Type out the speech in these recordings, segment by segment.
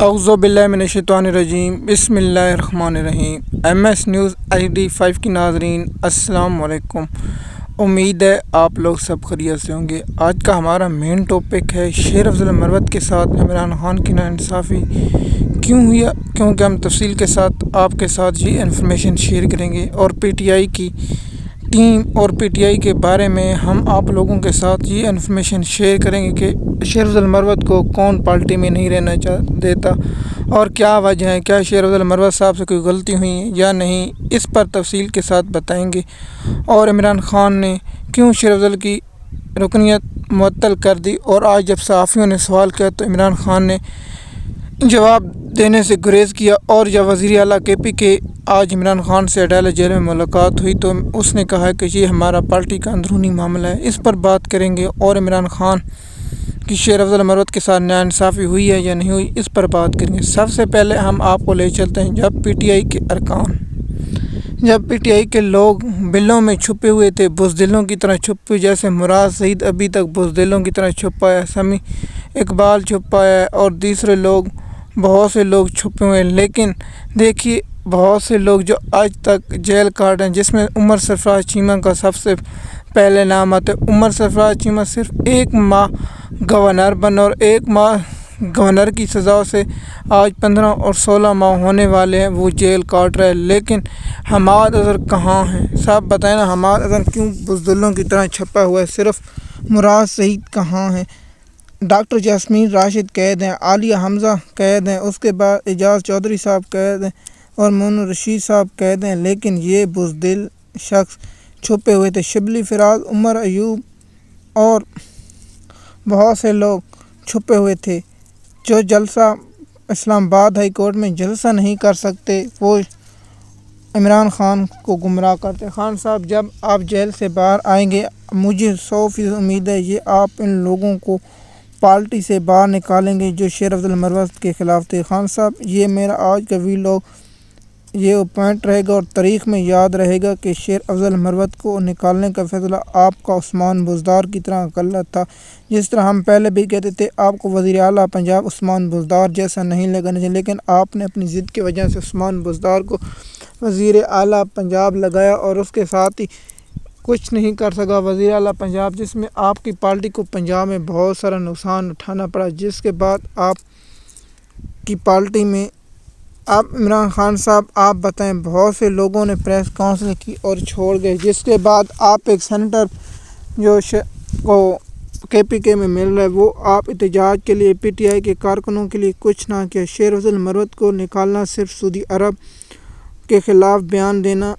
اعوذ باللہ من الشیطان الرجیم بسم اللہ الرحمن الرحیم۔ MS نیوز HD 5 کی ناظرین السلام علیکم۔ امید ہے آپ لوگ سب خیریت سے ہوں گے۔ آج کا ہمارا مین ٹاپک ہے شیر افضل مروت کے ساتھ عمران خان کی ناانصافی کیوں ہوئی، کیونکہ ہم تفصیل کے ساتھ آپ کے ساتھ یہ انفارمیشن شیئر کریں گے اور PTI کی ٹیم اور PTI کے بارے میں ہم آپ لوگوں کے ساتھ یہ انفارمیشن شیئر کریں گے کہ شیر افضل مروت کو کون پارٹی میں نہیں رہنا دیتا اور کیا وجہ ہے، کیا شیر افضل مروت صاحب سے کوئی غلطی ہوئی ہے یا نہیں، اس پر تفصیل کے ساتھ بتائیں گے۔ اور عمران خان نے کیوں شیر افضل کی رکنیت معطل کر دی، اور آج جب صحافیوں نے سوال کیا تو عمران خان نے جواب دینے سے گریز کیا، اور جب وزیر اعلیٰ KP کے آج عمران خان سے عدالت جیل میں ملاقات ہوئی تو اس نے کہا کہ یہ ہمارا پارٹی کا اندرونی معاملہ ہے، اس پر بات کریں گے۔ اور عمران خان کی شیر افضل مروت کے ساتھ ناانصافی ہوئی ہے یا نہیں ہوئی، اس پر بات کریں گے۔ سب سے پہلے ہم آپ کو لے چلتے ہیں جب PTI کے لوگ بلوں میں چھپے ہوئے تھے، بزدلوں کی طرح چھپے، جیسے مراد سعید ابھی تک بزدلوں کی طرح چھپا ہے، سمیع اقبال چھپا ہے اور دوسرے لوگ، بہت سے لوگ چھپے ہوئے ہیں۔ لیکن دیکھیے بہت سے لوگ جو آج تک جیل کاٹ ہیں، جس میں عمر سرفراز چیمہ کا سب سے پہلے نام آتا ہے۔ عمر سرفراز چیمہ صرف 1 ماہ گورنر بنا اور 1 ماہ گورنر کی سزا سے آج 15 اور 16 ماہ ہونے والے ہیں، وہ جیل کاٹ رہے ہیں۔ لیکن حماد اظہر کہاں ہیں؟ صاحب بتائیں نا، حماد اظہر کیوں بزدلوں کی طرح چھپا ہوا ہے؟ صرف مراد سعید کہاں ہیں؟ ڈاکٹر جاسمین راشد قید ہیں، عالیہ حمزہ قید ہیں، اس کے بعد اعجاز چودھری صاحب قید ہیں اور مون رشید صاحب قید ہیں، لیکن یہ بزدل شخص چھپے ہوئے تھے۔ شبلی فراز، عمر ایوب اور بہت سے لوگ چھپے ہوئے تھے جو جلسہ اسلام آباد ہائی کورٹ میں جلسہ نہیں کر سکتے، وہ عمران خان کو گمراہ کرتے۔ خان صاحب جب آپ جیل سے باہر آئیں گے، مجھے 100% امید ہے یہ آپ ان لوگوں کو پارٹی سے باہر نکالیں گے جو شیر افضل مروت کے خلاف تھے۔ خان صاحب یہ میرا آج کا ویلاگ یہ پوائنٹ رہے گا اور تاریخ میں یاد رہے گا کہ شیر افضل مروت کو نکالنے کا فیصلہ آپ کا عثمان بزدار کی طرح غلط تھا۔ جس طرح ہم پہلے بھی کہتے تھے آپ کو وزیر اعلیٰ پنجاب عثمان بزدار جیسا نہیں لگانا چاہیے، لیکن آپ نے اپنی ضد کی وجہ سے عثمان بزدار کو وزیر اعلیٰ پنجاب لگایا اور اس کے ساتھ ہی کچھ نہیں کر سکا وزیر اعلیٰ پنجاب، جس میں آپ کی پارٹی کو پنجاب میں بہت سارا نقصان اٹھانا پڑا، جس کے بعد آپ کی پارٹی میں آپ عمران خان صاحب آپ بتائیں بہت سے لوگوں نے پریس کانفرنس کی اور چھوڑ گئے، جس کے بعد آپ ایک سینیٹر جو کو KPK میں مل رہا ہے، وہ آپ احتجاج کے لیے PTI کے کارکنوں کے لیے کچھ نہ کیا۔ شیر افضل مروت کو نکالنا صرف سعودی عرب کے خلاف بیان دینا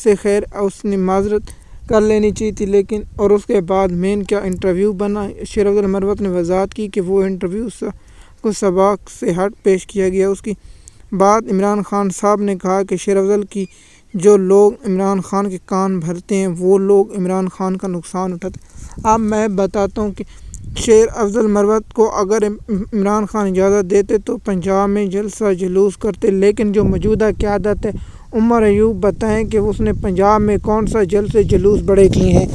سے خیر اس نے معذرت کر لینی چاہیے تھی، لیکن اور اس کے بعد مین کیا انٹرویو بنا۔ شیر افضل مروت نے وضاحت کی کہ وہ انٹرویو کو سباق سے ہٹ پیش کیا گیا۔ اس کی بعد عمران خان صاحب نے کہا کہ شیر افضل کی جو لوگ عمران خان کے کان بھرتے ہیں وہ لوگ عمران خان کا نقصان اٹھاتے ہیں۔ اب میں بتاتا ہوں کہ شیر افضل مروت کو اگر عمران خان اجازت دیتے تو پنجاب میں جلسہ جلوس کرتے، لیکن جو موجودہ قیادت ہے، عمر ایوب بتائیں کہ اس نے پنجاب میں کون سا جلسے جلوس بڑے کیے ہیں۔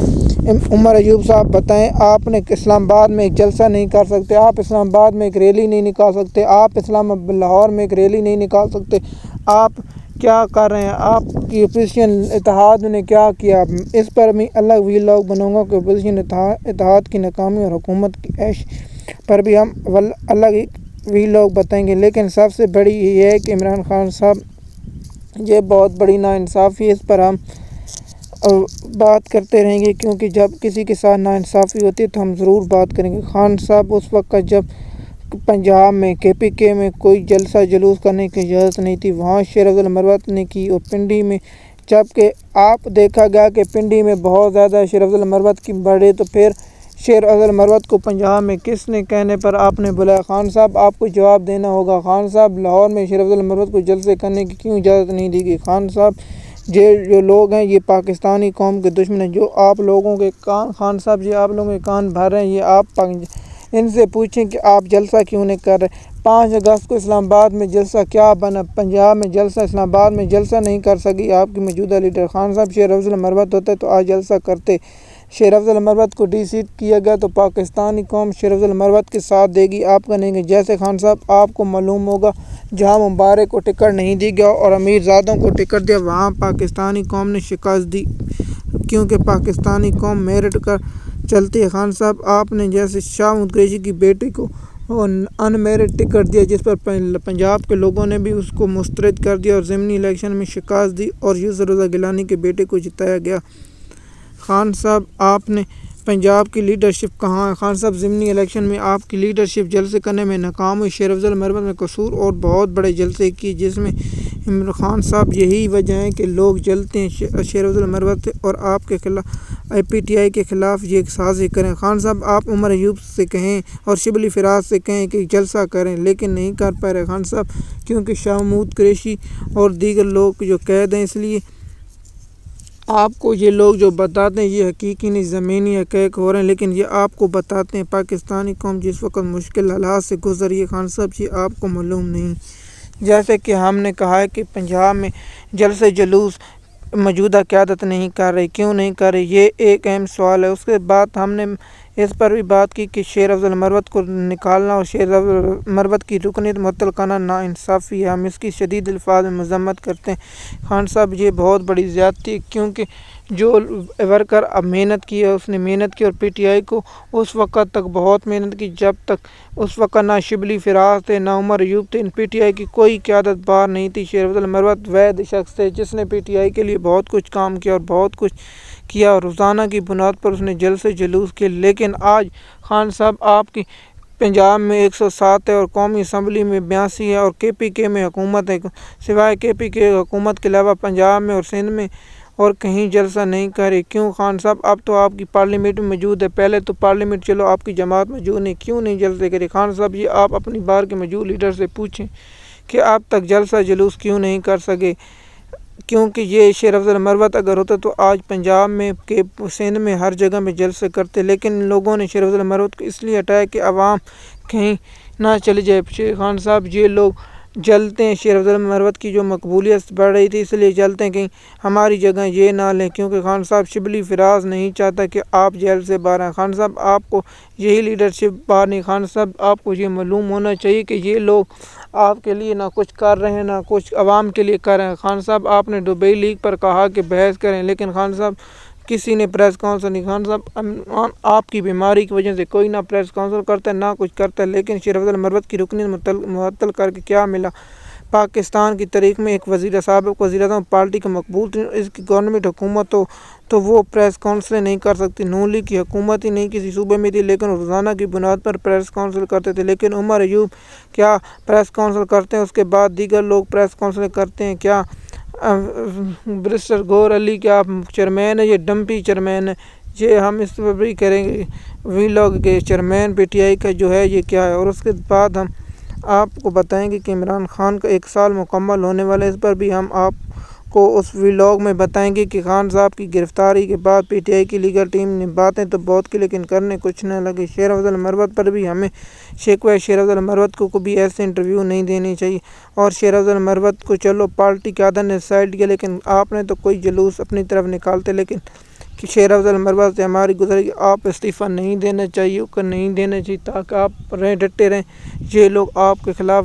عمر ایوب صاحب بتائیں، آپ نے اسلام آباد میں ایک جلسہ نہیں کر سکتے، آپ اسلام آباد میں ایک ریلی نہیں نکال سکتے، آپ لاہور میں ایک ریلی نہیں نکال سکتے، آپ کیا کر رہے ہیں؟ آپ کی اپوزیشن اتحاد نے کیا کیا؟ اس پر میں الگ ویلاگ بناؤں گا کہ اپوزیشن اتحاد کی ناکامی اور حکومت کی عیش پر بھی ہم الگ ایک ویلاگ بتائیں گے۔ لیکن سب سے بڑی یہ ہے کہ عمران خان صاحب یہ بہت بڑی ناانصافی ہے، اس پر ہم بات کرتے رہیں گے، کیونکہ جب کسی کے ساتھ ناانصافی ہوتی ہے تو ہم ضرور بات کریں گے۔ خان صاحب اس وقت جب پنجاب میں KPK میں کوئی جلسہ جلوس کرنے کی اجازت نہیں تھی، وہاں شیر افضل مروت نے کی، اور پنڈی میں جبکہ آپ دیکھا گیا کہ پنڈی میں بہت زیادہ شیر افضل مروت کی بڑھے، تو پھر شیر افضل مروت کو پنجاب میں کس نے کہنے پر آپ نے بلایا؟ خان صاحب آپ کو جواب دینا ہوگا۔ خان صاحب لاہور میں شیر افضل مروت کو جلسے کرنے کی کیوں اجازت نہیں دی گئی؟ خان صاحب جو لوگ ہیں یہ پاکستانی قوم کے دشمن ہیں، جو آپ لوگوں کے کان، خان صاحب یہ آپ لوگوں کے کان بھر رہے ہیں، یہ آپ ان سے پوچھیں کہ آپ جلسہ کیوں نہیں کر رہے۔ 5 اگست کو اسلام آباد میں جلسہ کیا بنا؟ پنجاب میں جلسہ، اسلام آباد میں جلسہ نہیں کر سکی آپ کی موجودہ لیڈر۔ خان صاحب شیر افضل مروت ہوتے تو آج جلسہ کرتے۔ شیر افضل مروت کو ڈی سیٹ کیا گیا تو پاکستانی قوم شیر افضل مروت کے ساتھ دے گی، آپ کا نہیں گے۔ جیسے خان صاحب آپ کو معلوم ہوگا جہاں مبارک کو ٹکٹ نہیں دی گیا اور امیر زادوں کو ٹکٹ دیا وہاں پاکستانی قوم نے شکست دی، کیونکہ پاکستانی قوم میرٹ کر چلتی ہے۔ خان صاحب آپ نے جیسے شاہ محمود قریشی کی بیٹی کو ان میرٹ ٹکٹ دیا، جس پر پنجاب کے لوگوں نے بھی اس کو مسترد کر دیا اور ضمنی الیکشن میں شکست دی اور یوسف رضا گیلانی کے بیٹے کو جتایا گیا۔ خان صاحب آپ نے پنجاب کی لیڈرشپ کہاں ہے؟ خان صاحب ضمنی الیکشن میں آپ کی لیڈرشپ جلسے کرنے میں ناکام ہوئی۔ شیر افضل مروت میں قصور اور بہت بڑے جلسے کیے، جس میں عمران خان صاحب یہی وجہ ہے کہ لوگ جلتے ہیں شیر افضل مروت سے اور آپ کے خلاف پی ٹی آئی کے خلاف یہ سازش کریں۔ خان صاحب آپ عمر ایوب سے کہیں اور شبلی فراز سے کہیں کہ جلسہ کریں، لیکن نہیں کر پا رہے خان صاحب، کیونکہ شاہ محمود قریشی اور دیگر لوگ جو قید ہیں، اس لیے آپ کو یہ لوگ جو بتاتے ہیں یہ حقیقی نہیں، زمینی حقائق ہو رہے ہیں، لیکن یہ آپ کو بتاتے ہیں۔ پاکستانی قوم جس وقت مشکل حالات سے گزر رہی ہے خان صاحب، یہ آپ کو معلوم نہیں۔ جیسے کہ ہم نے کہا ہے کہ پنجاب میں جلسے جلوس موجودہ قیادت نہیں کر رہی، کیوں نہیں کر رہی؟ یہ ایک اہم سوال ہے۔ اس کے بعد ہم نے اس پر بھی بات کی کہ شیر افضل مروت کو نکالنا اور شیر افضل مروت کی رکنیت معطل کرنا ناانصافی ہے، ہم اس کی شدید الفاظ میں مذمت کرتے ہیں۔ خان صاحب یہ بہت بڑی زیادتی ہے، کیونکہ جو ورکر اب محنت کی ہے اس نے محنت کی، اور پی ٹی آئی کو اس وقت تک بہت محنت کی جب تک اس وقت نہ شبلی فراز تھے نہ عمر ایوب تھے، پی ٹی آئی کی کوئی قیادت باہر نہیں تھی۔ شیر افضل مروت واحد شخص تھے جس نے پی ٹی آئی کے لیے بہت کچھ کام کیا اور بہت کچھ کیا، اور روزانہ کی بنیاد پر اس نے جلسے جلوس کیے۔ لیکن آج خان صاحب آپ کی پنجاب میں 107 ہے اور قومی اسمبلی میں 82 ہے اور کے پی کے میں حکومت ہے، سوائے کے پی کے حکومت کے علاوہ پنجاب میں اور سندھ میں اور کہیں جلسہ نہیں کرے۔ کیوں خان صاحب؟ اب تو آپ کی پارلیمنٹ میں موجود ہے، پہلے تو پارلیمنٹ چلو آپ کی جماعت موجود نہیں، کیوں نہیں جلسے کرے؟ خان صاحب یہ آپ اپنی بار کے موجود لیڈر سے پوچھیں کہ اب تک جلسہ جلوس کیوں نہیں کر سکے، کیونکہ یہ شیر افضل مروت اگر ہوتا تو آج پنجاب میں کہ سندھ میں ہر جگہ میں جلسے کرتے، لیکن لوگوں نے شیر افضل مروت کو اس لیے ہٹایا کہ عوام کہیں نہ چلی جائے۔ خان صاحب یہ لوگ جلتے ہیں، شیر افضل مروت کی جو مقبولیت بڑھ رہی تھی اس لیے جلتے ہیں کہیں ہماری جگہ یہ نہ لیں، کیونکہ خان صاحب شبلی فراز نہیں چاہتا کہ آپ جیل سے باہر آئیں۔ خان صاحب آپ کو یہی لیڈرشپ باہر نہیں، خان صاحب آپ کو یہ معلوم ہونا چاہیے کہ یہ لوگ آپ کے لیے نہ کچھ کر رہے ہیں نہ کچھ عوام کے لیے کر رہے ہیں۔ خان صاحب آپ نے دبئی لیگ پر کہا کہ بحث کریں، لیکن خان صاحب کسی نے پریس کانفرنس نہیں۔ خان صاحب آپ کی بیماری کی وجہ سے کوئی نہ پریس کانفرنس کرتا ہے نہ کچھ کرتا ہے، لیکن شیر افضل مروت کی رکنیت معطل کر کے کیا ملا؟ پاکستان کی تاریخ میں ایک سابق وزیر اعظم پارٹی کا مقبول تھی، اس کی گورنمنٹ حکومت ہو تو وہ پریس کانفرنس نہیں کر سکتی۔ نون لیگ کی حکومت ہی نہیں کسی صوبے میں تھی، لیکن روزانہ کی بنیاد پر پریس کانفرنس کرتے تھے۔ لیکن عمر ایوب کیا پریس کانفرنس کرتے ہیں؟ اس کے بعد دیگر لوگ پریس کانفرنس کرتے ہیں کیا؟ برسٹر گور علی کیا چیئرمین ہے؟ یہ ڈمپی چیئرمین ہے۔ یہ ہم اس پر بھی کریں گے وی لاگ کے چیئرمین پی ٹی آئی کا جو ہے یہ کیا ہے، اور اس کے بعد ہم آپ کو بتائیں گے کہ عمران خان کا 1 سال مکمل ہونے والا ہے، اس پر بھی ہم آپ کو اس ولاگ میں بتائیں گے کہ خان صاحب کی گرفتاری کے بعد پی ٹی آئی کی لیگل ٹیم نے باتیں تو بہت کی لیکن کرنے کچھ نہ لگے۔ شیر افضل مروت پر بھی ہمیں شکوہ ہے، شیر افضل مروت کو بھی ایسے انٹرویو نہیں دینے چاہیے، اور شیر افضل مروت کو چلو پارٹی قیادت نے سائڈ کیا، لیکن آپ نے تو کوئی جلوس اپنی طرف نکالتے، لیکن شیر افضل مروت سے ہماری گزارش آپ استعفیٰ نہیں دینا چاہیے، نہیں دینا چاہیے تاکہ آپ ڈٹے رہیں، یہ لوگ آپ کے خلاف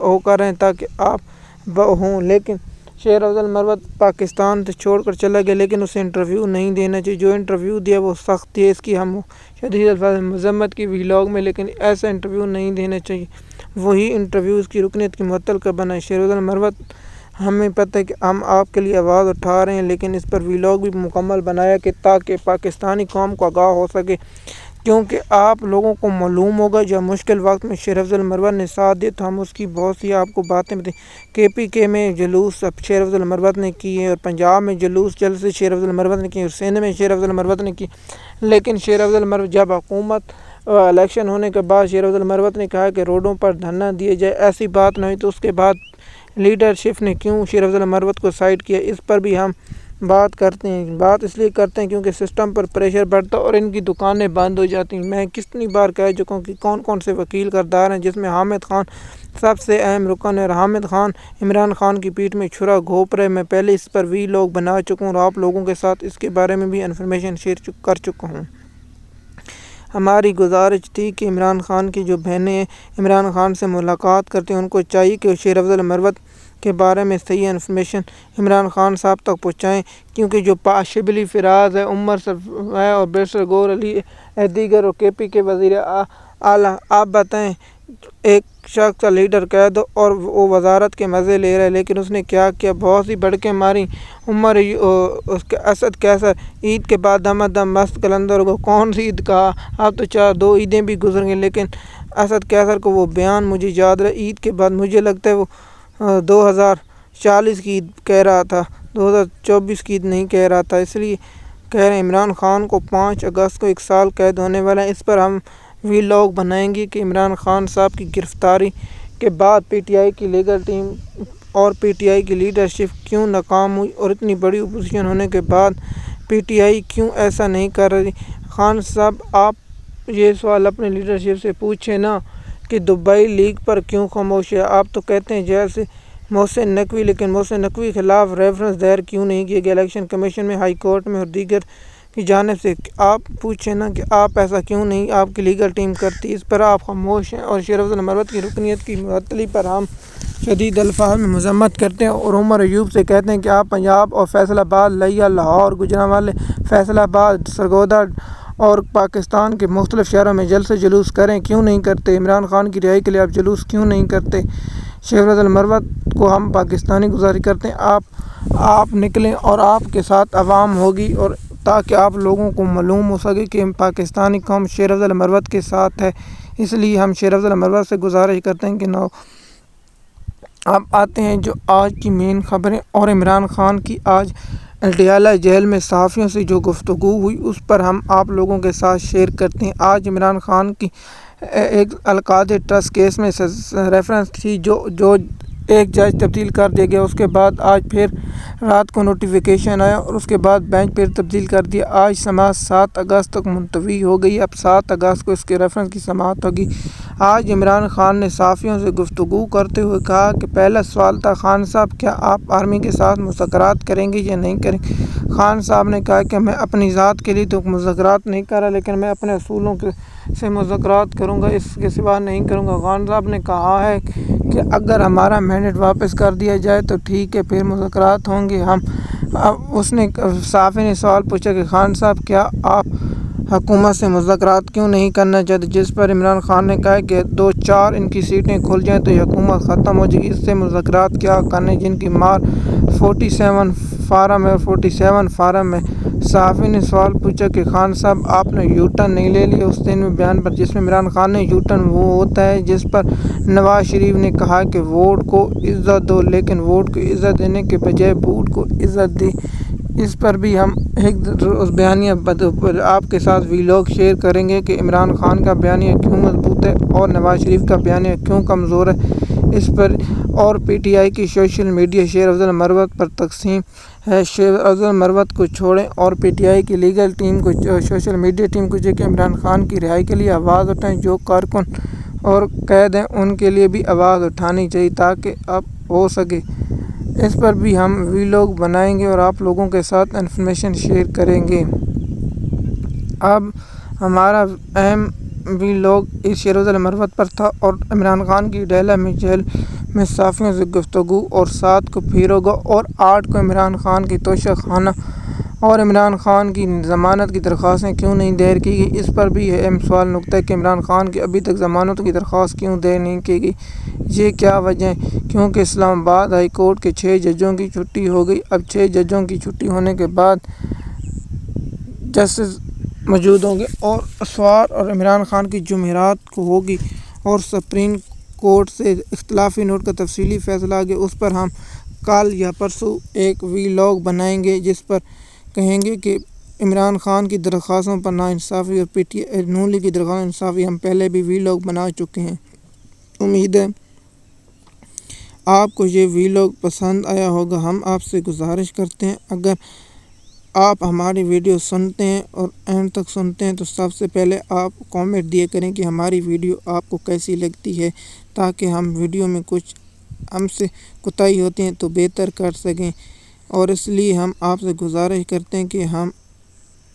ہو کر رہے ہیں تاکہ آپ ہوں۔ لیکن شیر افضل مروت پاکستان سے چھوڑ کر چلا گیا، لیکن اسے انٹرویو نہیں دینا چاہیے، جو انٹرویو دیا وہ سخت تھی، اس کی ہم شدید الفاظ میں مذمت کی ولاگ میں، لیکن ایسا انٹرویو نہیں دینا چاہیے، وہی انٹرویو اس کی رکنیت کی معطل کا بنا ہے۔ شیر افضل مروت ہمیں پتہ ہے کہ ہم آپ کے لیے آواز اٹھا رہے ہیں، لیکن اس پر ولاگ بھی مکمل بنایا کہ تاکہ پاکستانی قوم کو آگاہ ہو سکے، کیونکہ آپ لوگوں کو معلوم ہوگا جب مشکل وقت میں شیر افضل مروت نے ساتھ دیا تو ہم اس کی بہت سی آپ کو باتیں بتائیں۔ کے پی کے میں جلوس اب شیر افضل مروت نے کی ہے، اور پنجاب میں جلوس جلسے شیر افضل مروت نے کی، اور سندھ میں شیر افضل مروت نے کی، لیکن شیر افضل مروت جب حکومت الیکشن ہونے کے بعد شیر افضل مروت نے کہا کہ روڈوں پر دھرنا دیے جائے، ایسی بات نہیں تو اس کے بعد لیڈرشپ نے کیوں شیر افضل مروت کو سائڈ کیا، اس پر بھی ہم بات کرتے ہیں۔ بات اس لیے کرتے ہیں کیونکہ سسٹم پر پریشر بڑھتا اور ان کی دکانیں بند ہو جاتی ہیں۔ میں کتنی بار کہہ چکا ہوں کہ کون کون سے وکیل کردار ہیں، جس میں حامد خان سب سے اہم رکن ہے۔ حامد خان عمران خان کی پیٹھ میں چھرا گھونپ رہے۔ میں پہلے اس پر وی لاگ بنا چکا ہوں اور آپ لوگوں کے ساتھ اس کے بارے میں بھی انفارمیشن شیئر کر چکا ہوں۔ ہماری گزارش تھی کہ عمران خان کی جو بہنیں عمران خان سے ملاقات کرتے ہیں ان کو چاہیے کہ شیر افضل مروت کے بارے میں صحیح انفارمیشن عمران خان صاحب تک پہنچائیں، کیونکہ جو شبلی فراز ہے، عمر ہے اور بیرسٹر گور علی دیگر اور KP کے وزیر اعلیٰ، آپ بتائیں ایک شخص کا لیڈر کہہ دو اور وہ وزارت کے مزے لے رہا ہے، لیکن اس نے کیا کیا؟ بہت سی بڑکیں ماری۔ عمر اسد کیسر عید کے بعد دم دم مست قلندر کو کون سی عید کہا؟ اب تو 2 عیدیں بھی گزر گئیں، لیکن اسد کیسر کو وہ بیان مجھے یاد رہا عید کے بعد، مجھے لگتا ہے وہ 2040 کی عید کہہ رہا تھا، 2024 کی عید نہیں کہہ رہا تھا۔ اس لیے کہہ رہے ہیں عمران خان کو 5 اگست کو 1 سال قید ہونے والا ہے۔ اس پر ہم وی لاگ بنائیں گے کہ عمران خان صاحب کی گرفتاری کے بعد PTI کی لیگل ٹیم اور PTI کی لیڈرشپ کیوں ناکام ہوئی، اور اتنی بڑی اپوزیشن ہونے کے بعد PTI کیوں ایسا نہیں کر رہی؟ خان صاحب آپ یہ سوال اپنے لیڈرشپ سے پوچھیں نا کہ دبئی لیگ پر کیوں خاموش ہے؟ آپ تو کہتے ہیں جیل سے محسن نقوی، لیکن محسن نقوی کے خلاف ریفرنس دائر کیوں نہیں کیا گیا الیکشن کمیشن میں، ہائی کورٹ میں اور دیگر کی جانب سے؟ آپ پوچھیں نا کہ آپ ایسا کیوں نہیں آپ کی لیگل ٹیم کرتی؟ اس پر آپ خاموش ہیں، اور شیر افضل مروت کی رکنیت کی معطلی پر ہم شدید الفاظ میں مذمت کرتے ہیں اور عمر ایوب سے کہتے ہیں کہ آپ پنجاب اور فیصل آباد، لیا، لاہور، گوجرانوالے، فیصل آباد، سرگودا اور پاکستان کے مختلف شہروں میں جلسے جلوس کریں، کیوں نہیں کرتے؟ عمران خان کی رہائی کے لیے آپ جلوس کیوں نہیں کرتے؟ شیر افضل مروت کو ہم پاکستانی گزارش کرتے ہیں آپ نکلیں اور آپ کے ساتھ عوام ہوگی، اور تاکہ آپ لوگوں کو معلوم ہو سکے کہ پاکستانی قوم شیر افضل مروت کے ساتھ ہے۔ اس لیے ہم شیر افضل مروت سے گزارش کرتے ہیں کہ اب آتے ہیں جو آج کی مین خبریں، اور عمران خان کی آج اڈیالہ جیل میں صحافیوں سے جو گفتگو ہوئی اس پر ہم آپ لوگوں کے ساتھ شیئر کرتے ہیں۔ آج عمران خان کی ایک القاعدہ ٹرسٹ کیس میں ریفرنس تھی جو ایک جج تبدیل کر دیا گیا، اس کے بعد آج پھر رات کو نوٹیفیکیشن آیا اور اس کے بعد بینچ پھر تبدیل کر دیا۔ آج سماعت 7 اگست تک ملتوی ہو گئی، اب 7 اگست کو اس کے ریفرنس کی سماعت ہوگی۔ آج عمران خان نے صحافیوں سے گفتگو کرتے ہوئے کہا کہ پہلا سوال تھا خان صاحب کیا آپ آرمی کے ساتھ مذاکرات کریں گے یا نہیں کریں گے؟ خان صاحب نے کہا کہ میں اپنی ذات کے لیے تو مذاکرات نہیں کر رہا، لیکن میں اپنے اصولوں سے مذاکرات کروں گا، اس کے سوا نہیں کروں گا۔ خان صاحب نے کہا ہے کہ اگر ہمارا مینڈیٹ واپس کر دیا جائے تو ٹھیک ہے، پھر مذاکرات ہوں گے۔ صحافی نے سوال پوچھا کہ خان صاحب کیا آپ حکومت سے مذاکرات کیوں نہیں کرنا چاہتے؟ جس پر عمران خان نے کہا کہ 2-4 ان کی سیٹیں کھل جائیں تو یہ حکومت ختم ہو جائے گی، اس سے مذاکرات کیا کرنے جن کی مار 47 فارم ہے اور 47 فارم ہے۔ صحافی نے سوال پوچھا کہ خان صاحب آپ نے یو ٹرن نہیں لے لیا اس دن میں بیان پر، جس میں عمران خان نے یو ٹرن وہ ہوتا ہے جس پر نواز شریف نے کہا کہ ووٹ کو عزت دو، لیکن ووٹ کو عزت دینے کے بجائے بوٹ کو عزت دی۔ اس پر بھی ہم ایک بیانیہ آپ کے ساتھ وی لاگ شیئر کریں گے کہ عمران خان کا بیانیہ کیوں مضبوط ہے اور نواز شریف کا بیانیہ کیوں کمزور ہے اس پر، اور PTI کی سوشل میڈیا شیر افضل مروت پر تقسیم ہے۔ شیر افضل مروت کو چھوڑیں اور PTI کی لیگل ٹیم کو، سوشل میڈیا ٹیم کو کہ عمران خان کی رہائی کے لیے آواز اٹھائیں، جو کارکن اور قید ہیں ان کے لیے بھی آواز اٹھانی چاہیے تاکہ اب ہو سکے۔ اس پر بھی ہم وی لاگ بنائیں گے اور آپ لوگوں کے ساتھ انفارمیشن شیئر کریں گے۔ اب ہمارا اہم وی لاگ اس شیر افضل مروت پر تھا اور عمران خان کی اڈیالہ میں جیل میں صحافیوں سے گفتگو، اور 7 کو پھر ہوگا، اور 8 کو عمران خان کی توشہ خانہ اور عمران خان کی ضمانت کی درخواستیں کیوں نہیں دائر کی گئی؟ اس پر بھی اہم سوال نکتہ ہے کہ عمران خان کی ابھی تک ضمانت کی درخواست کیوں دائر نہیں کی گئی؟ یہ کیا وجہ ہے؟ کیونکہ اسلام آباد ہائی کورٹ کے 6 ججوں کی چھٹی ہو گئی۔ اب 6 ججوں کی چھٹی ہونے کے بعد جسٹس موجود ہوں گے اور سوال اور عمران خان کی جمعرات کو ہوگی، اور سپریم کورٹ سے اختلافی نوٹ کا تفصیلی فیصلہ آ گیا۔ اس پر ہم کل یا پرسوں ایک وی لاگ بنائیں گے جس پر کہیں گے کہ عمران خان کی درخواستوں پر ناانصافی اور PTI نون لیگ کی درخواست انصافی ہم پہلے بھی وی لاگ بنا چکے ہیں۔ امید ہے آپ کو یہ وی لاگ پسند آیا ہوگا۔ ہم آپ سے گزارش کرتے ہیں اگر آپ ہماری ویڈیو سنتے ہیں اور اینڈ تک سنتے ہیں تو سب سے پہلے آپ کامنٹ دیا کریں کہ ہماری ویڈیو آپ کو کیسی لگتی ہے، تاکہ ہم ویڈیو میں کچھ ہم سے کوتاہی ہوتی ہیں تو بہتر کر سکیں، اور اس لیے ہم آپ سے گزارش کرتے ہیں کہ ہم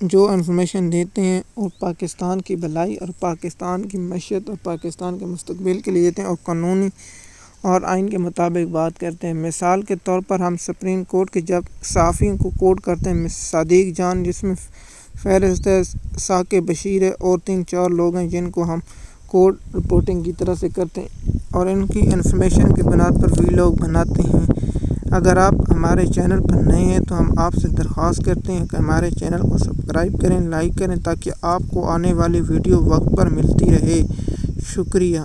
جو انفارمیشن دیتے ہیں اور پاکستان کی بھلائی اور پاکستان کی معیشت اور پاکستان کے مستقبل کے لیے دیتے ہیں، اور قانونی اور آئین کے مطابق بات کرتے ہیں۔ مثال کے طور پر ہم سپریم کورٹ کے جب صحافیوں کو کوٹ کرتے ہیں، صادق جان جس میں فہرست ہے، ثاقب بشیر ہے، اور 3-4 لوگ ہیں جن کو ہم کورٹ رپورٹنگ کی طرح سے کرتے ہیں اور ان کی انفارمیشن کی بنیاد پر ویلاگ بناتے ہیں۔ اگر آپ ہمارے چینل پر نئے ہیں تو ہم آپ سے درخواست کرتے ہیں کہ ہمارے چینل کو سبسکرائب کریں، لائک کریں، تاکہ آپ کو آنے والی ویڈیو وقت پر ملتی رہے۔ شکریہ۔